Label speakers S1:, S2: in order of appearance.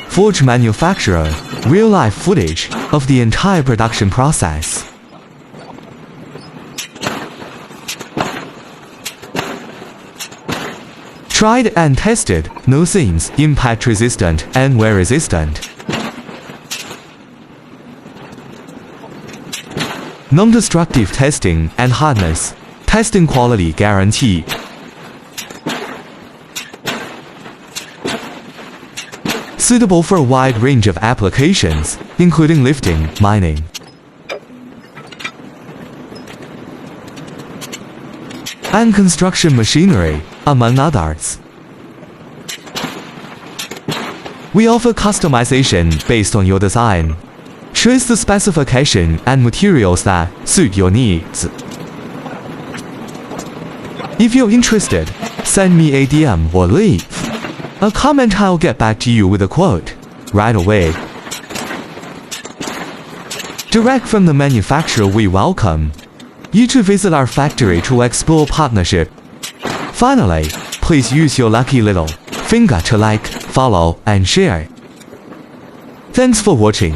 S1: Forge manufacturer, real-life footage of the entire production process. Tried and tested, no seams, impact resistant and wear resistant. Non-destructive testing and hardness. Testing quality guarantee. Suitable for a wide range of applications, including lifting, mining, and construction machinery, among others. We offer customization based on your design. Choose the specification and materials that suit your needs. If you're interested, send me a DM or leave a comment. I'll get back to you with a quote right away. Direct from the manufacturer, we welcome you to visit our factory to explore partnership. Finally, please use your lucky little finger to like, follow, and share. Thanks for watching.